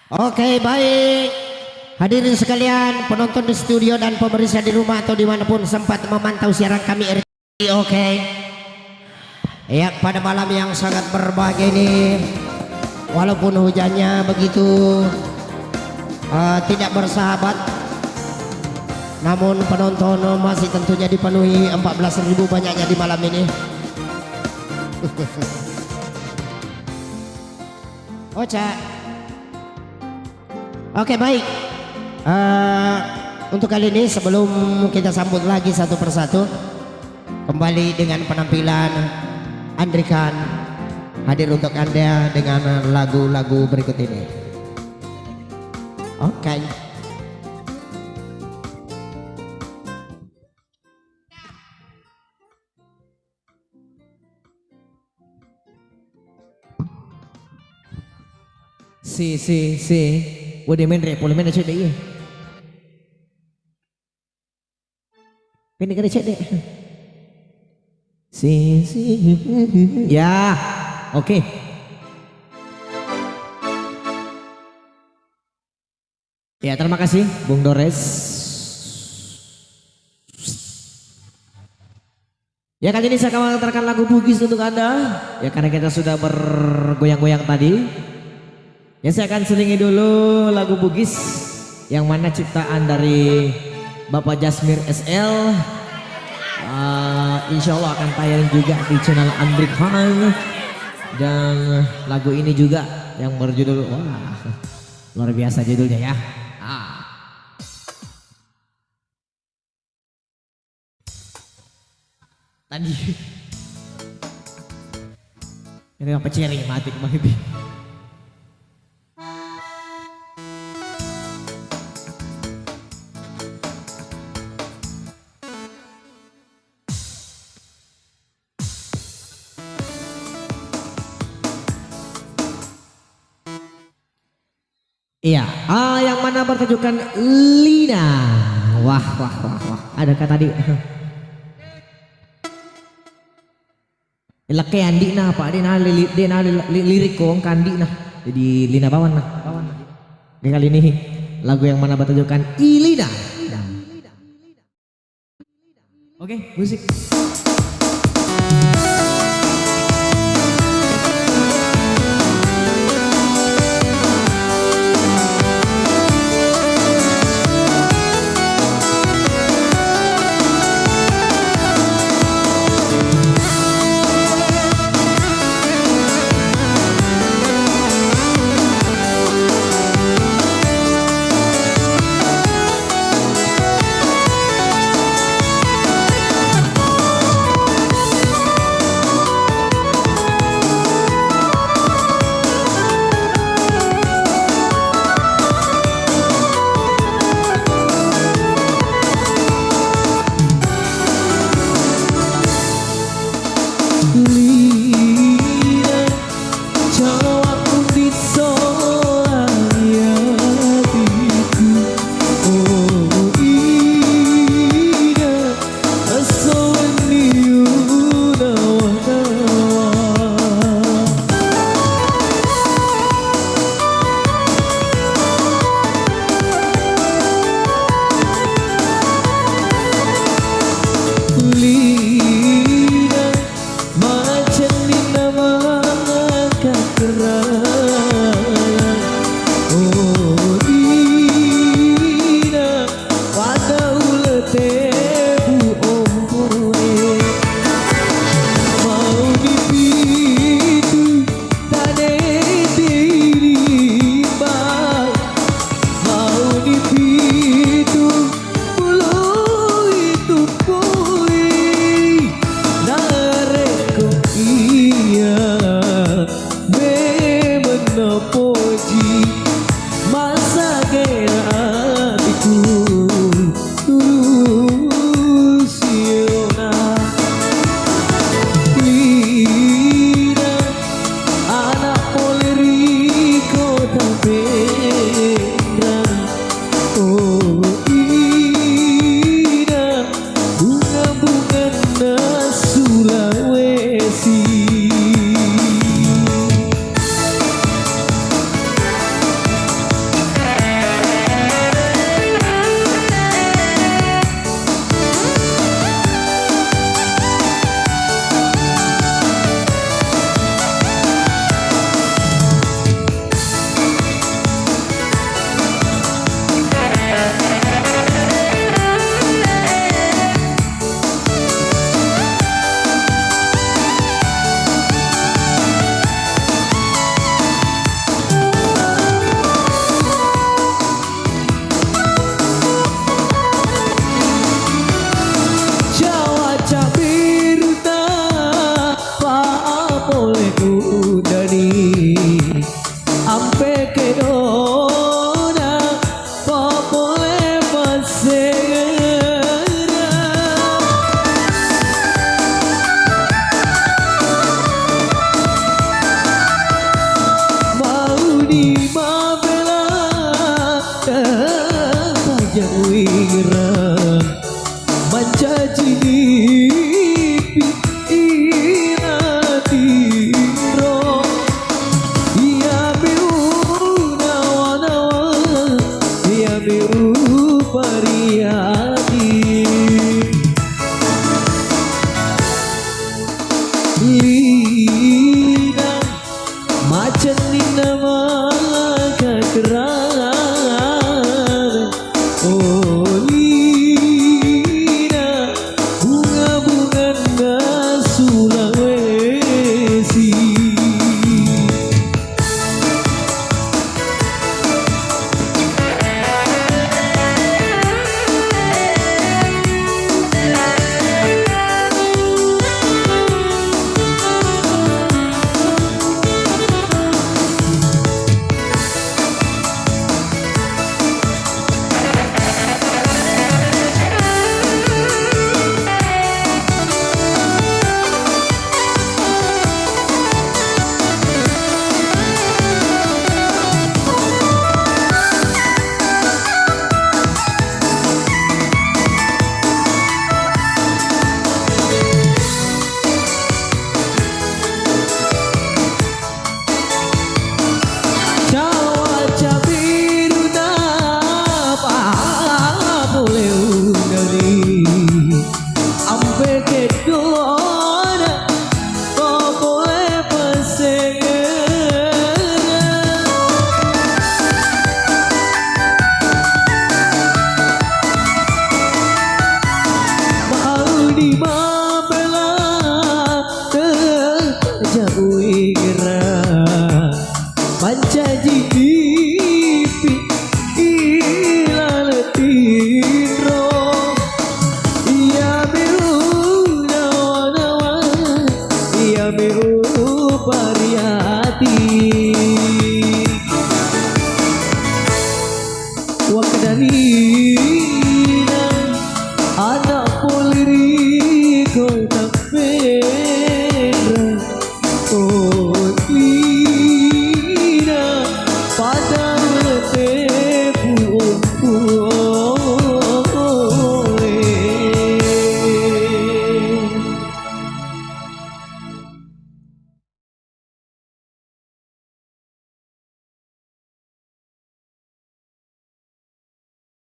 Oke, baik. Hadirin sekalian, penonton di studio dan pemirsa di rumah atau dimanapun sempat memantau siaran kami RRI. Oke. Ya, pada malam yang sangat berbahagia ini, walaupun hujannya begitu tidak bersahabat, namun penonton masih tentunya dipenuhi 14.000 banyaknya di malam ini. Oca. Oke, baik. Untuk kali ini sebelum kita sambut lagi satu persatu, kembali dengan penampilan Andrikan hadir untuk Anda dengan lagu-lagu berikut ini. Oke. Si boleh main rap, boleh main cek deh. Pendek cek deh. Si ya, oke. Ya, terima kasih Bung Dores. Ya, kali ini saya akan mengantarkan lagu Bugis untuk Anda. Ya, karena kita sudah bergoyang-goyang tadi. Ya, saya akan selingi dulu lagu Bugis yang mana ciptaan dari Bapak Jasmir SL. Insya Allah akan tayang juga di channel Andrikan. Dan lagu ini juga yang berjudul, wah, luar biasa judulnya ya. Tadi ini apa ceri mati kemarin. Iya, yang mana bertujukan Lina. Wah. Adakah tadi? Laki andi nah Pak, dia lirik kong kandi nah. Jadi Lina bawan nah. Di kali ini lagu yang mana bertujukan Ilina. Oke, musik. udani ampe ke dona popole masegera mau di mabela tajam wingra mancaji di Lina macan di nama keterangan oh Lina bunga-bunga Sulawesi Mancaji dipi ilaletiro iya miu nawa-nawa iya miu pariati wakdanina anak poliri kota Petra oh